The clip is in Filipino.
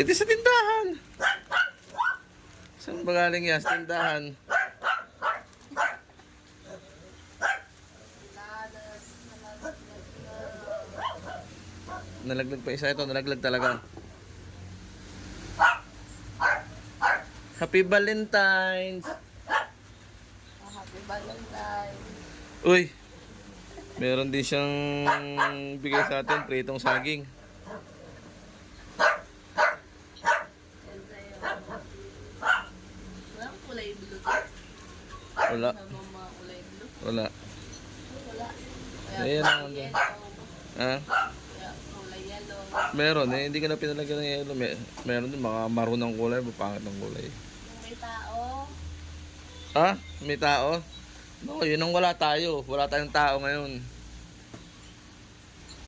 Ito sa tindahan. Saan ba galing yan? Sa tindahan. Nalaglag pa isa ito. Nalaglag talaga. Happy Valentine's! Happy Valentine's. Uy! Meron din siyang bigay sa atin, pritong saging. Yan sa'yo. Walang kulay blue. Wala. Sama mga kulay blue. Wala. Wala. Ayan ang ano. yellow. Ha? Kaya kulay yellow. Meron eh. Hindi ka na pinalagyan ng yelo. Meron din mga maroon ng kulay. Pangit ng kulay. Kung may tao, Ha? May tao? No, yun ang wala tayo. Wala tayong tao ngayon.